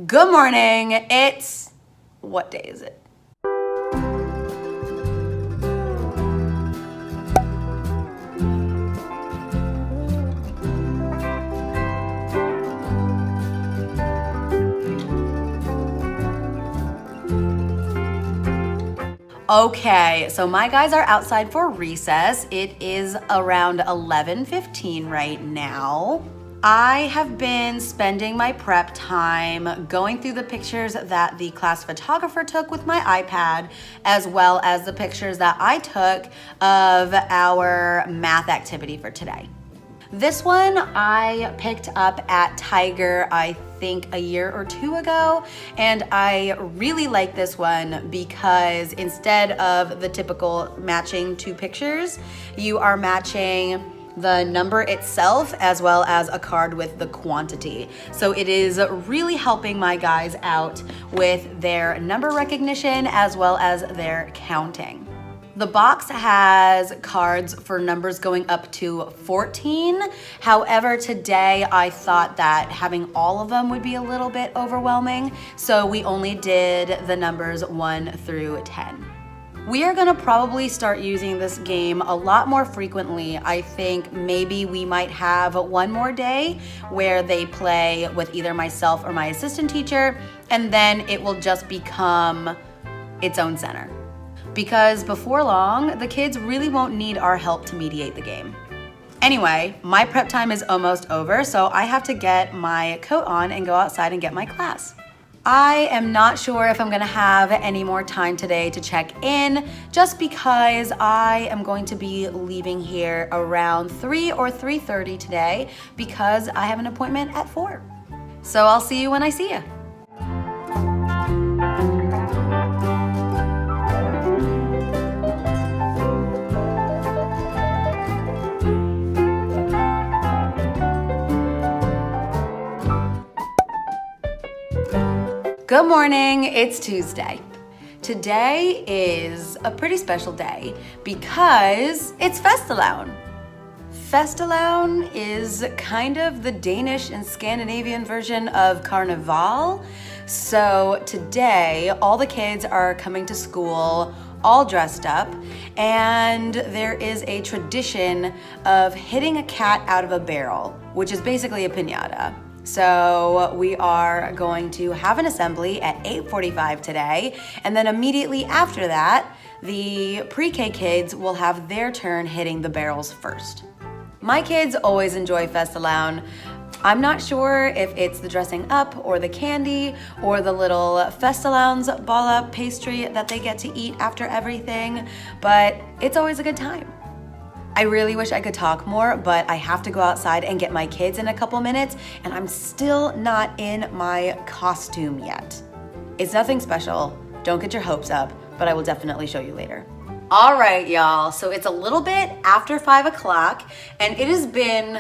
Good morning. What day is it? Okay, so my guys are outside for recess. It is around 11:15 right now. I have been spending my prep time going through the pictures that the class photographer took with my iPad, as well as the pictures that I took of our math activity for today. This one I picked up at Tiger, I think a year or two ago, and I really like this one because instead of the typical matching two pictures, you are matching the number itself as well as a card with the quantity. So it is really helping my guys out with their number recognition as well as their counting. The box has cards for numbers going up to 14. However, today I thought that having all of them would be a little bit overwhelming, so we only did the numbers 1 through 10. We are gonna probably start using this game a lot more frequently. I think maybe we might have one more day where they play with either myself or my assistant teacher, and then it will just become its own center. Because before long, the kids really won't need our help to mediate the game. Anyway, my prep time is almost over, so I have to get my coat on and go outside and get my class. I am not sure if I'm gonna have any more time today to check in, just because I am going to be leaving here around 3 or 3:30 today because I have an appointment at 4. So I'll see you when I see you. Good morning, it's Tuesday. Today is a pretty special day because it's Fastelavn. Fastelavn is kind of the Danish and Scandinavian version of Carnival. So today, all the kids are coming to school all dressed up, and there is a tradition of hitting a cat out of a barrel, which is basically a piñata. So we are going to have an assembly at 8:45 today, and then immediately after that, the pre-K kids will have their turn hitting the barrels first. My kids always enjoy Fastelavn. I'm not sure if it's the dressing up or the candy or the little Fastelavn's ball up pastry that they get to eat after everything, but it's always a good time. I really wish I could talk more, but I have to go outside and get my kids in a couple minutes, and I'm still not in my costume yet. It's nothing special, don't get your hopes up, but I will definitely show you later. All right, y'all, so it's a little bit after 5 o'clock, and it has been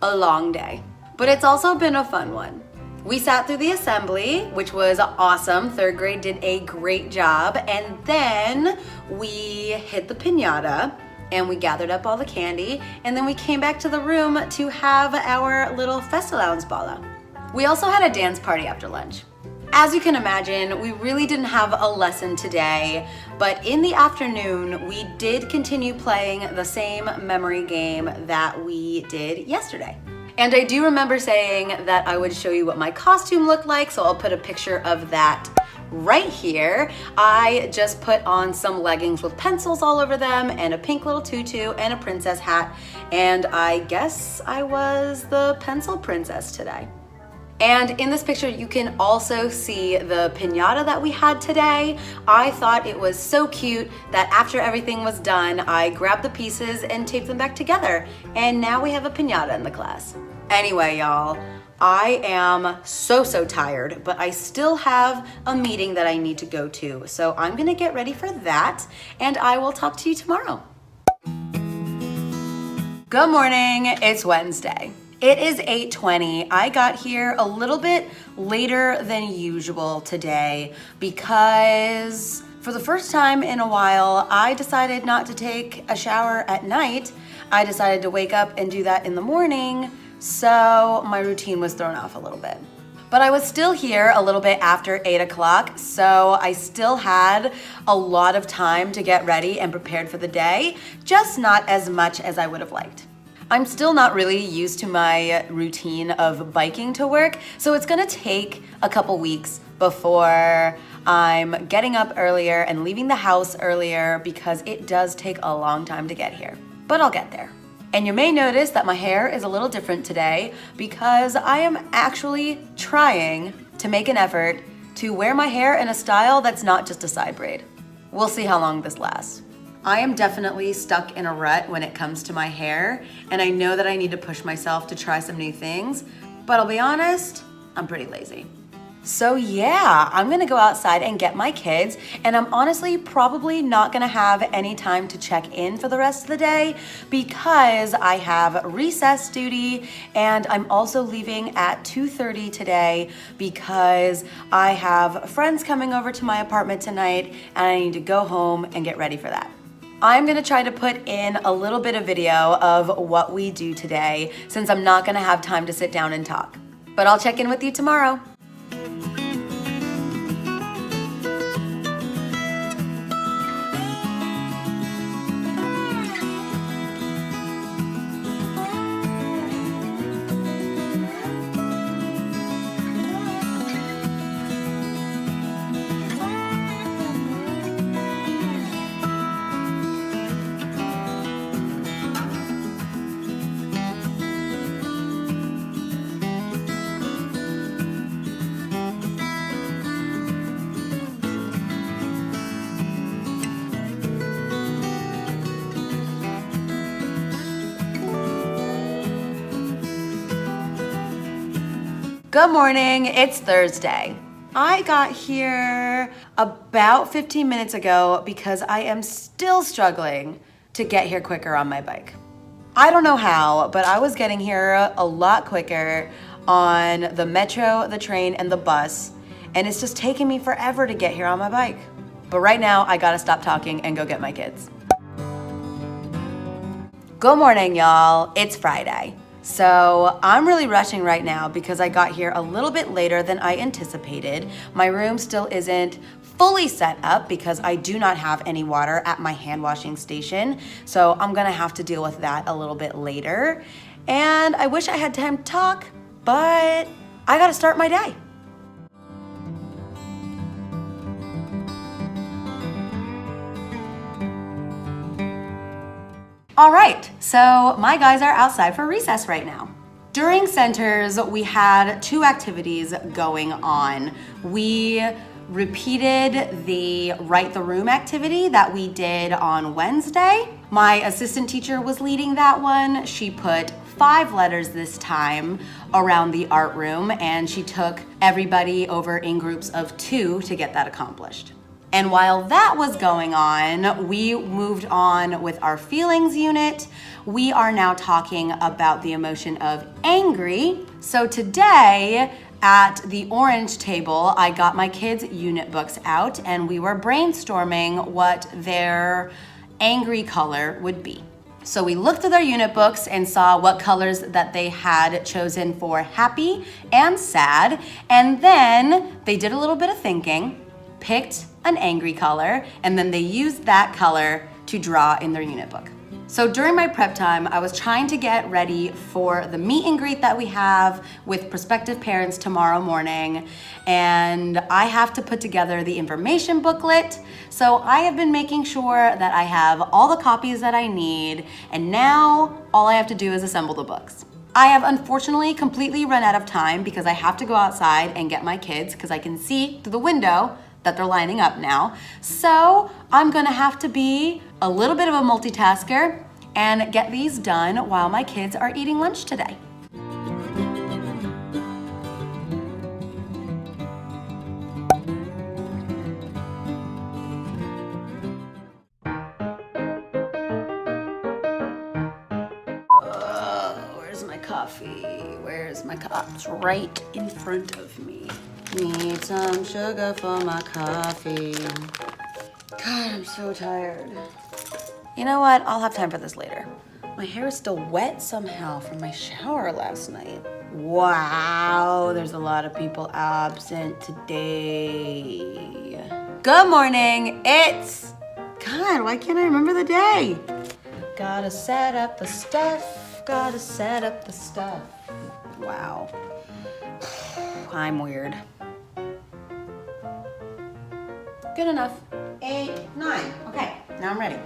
a long day, but it's also been a fun one. We sat through the assembly, which was awesome. 3rd grade did a great job, and then we hit the piñata, and we gathered up all the candy, and then we came back to the room to have our little Fastelavnsbolla. We also had a dance party after lunch. As you can imagine, we really didn't have a lesson today, but in the afternoon, we did continue playing the same memory game that we did yesterday. And I do remember saying that I would show you what my costume looked like, so I'll put a picture of that right here. I just put on some leggings with pencils all over them and a pink little tutu and a princess hat, and I guess I was the pencil princess today. And in this picture, you can also see the piñata that we had today. I thought it was so cute that after everything was done, I grabbed the pieces and taped them back together, and now we have a piñata in the class. Anyway, y'all, I am so tired, but I still have a meeting that I need to go to. So I'm gonna get ready for that, and I will talk to you tomorrow. Good morning, it's Wednesday. It is 8:20. I got here a little bit later than usual today because for the first time in a while, I decided not to take a shower at night. I decided to wake up and do that in the morning, so my routine was thrown off a little bit. But I was still here a little bit after 8 o'clock, so I still had a lot of time to get ready and prepared for the day, just not as much as I would have liked. I'm still not really used to my routine of biking to work, so it's gonna take a couple weeks before I'm getting up earlier and leaving the house earlier because it does take a long time to get here. But I'll get there. And you may notice that my hair is a little different today because I am actually trying to make an effort to wear my hair in a style that's not just a side braid. We'll see how long this lasts. I am definitely stuck in a rut when it comes to my hair, and I know that I need to push myself to try some new things, but I'll be honest, I'm pretty lazy. So yeah, I'm gonna go outside and get my kids, and I'm honestly probably not gonna have any time to check in for the rest of the day because I have recess duty, and I'm also leaving at 2:30 today because I have friends coming over to my apartment tonight, and I need to go home and get ready for that. I'm gonna try to put in a little bit of video of what we do today since I'm not gonna have time to sit down and talk. But I'll check in with you tomorrow. Good morning, it's Thursday. I got here about 15 minutes ago because I am still struggling to get here quicker on my bike. I don't know how, but I was getting here a lot quicker on the metro, the train, and the bus, and it's just taking me forever to get here on my bike. But right now, I gotta stop talking and go get my kids. Good morning, y'all. It's Friday. So I'm really rushing right now because I got here a little bit later than I anticipated. My room still isn't fully set up because I do not have any water at my hand washing station. So I'm gonna have to deal with that a little bit later. And I wish I had time to talk, but I gotta start my day. All right, so my guys are outside for recess right now. During centers, we had two activities going on. We repeated the Write the Room activity that we did on Wednesday. My assistant teacher was leading that one. She put 5 letters this time around the art room, and she took everybody over in groups of 2 to get that accomplished. And while that was going on, we moved on with our feelings unit. We are now talking about the emotion of angry. So today at the orange table, I got my kids' unit books out and we were brainstorming what their angry color would be. So we looked at their unit books and saw what colors that they had chosen for happy and sad. And then they did a little bit of thinking, picked an angry color, and then they used that color to draw in their unit book. So during my prep time, I was trying to get ready for the meet and greet that we have with prospective parents tomorrow morning, and I have to put together the information booklet. So I have been making sure that I have all the copies that I need, and now all I have to do is assemble the books. I have unfortunately completely run out of time because I have to go outside and get my kids because I can see through the window that they're lining up now. So I'm gonna have to be a little bit of a multitasker and get these done while my kids are eating lunch today. Where's my coffee? Where's my coffee? It's right in front of me. Need some sugar for my coffee. God, I'm so tired. You know what? I'll have time for this later. My hair is still wet somehow from my shower last night. Wow, there's a lot of people absent today. Good morning, it's... God, why can't I remember the day? Gotta set up the stuff, gotta set up the stuff. Wow, I'm weird. Good enough. 8, 9. Okay, now I'm ready.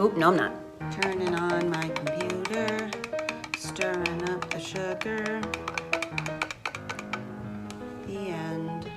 Oop, no I'm not. Turning on my computer, stirring up the sugar. The end.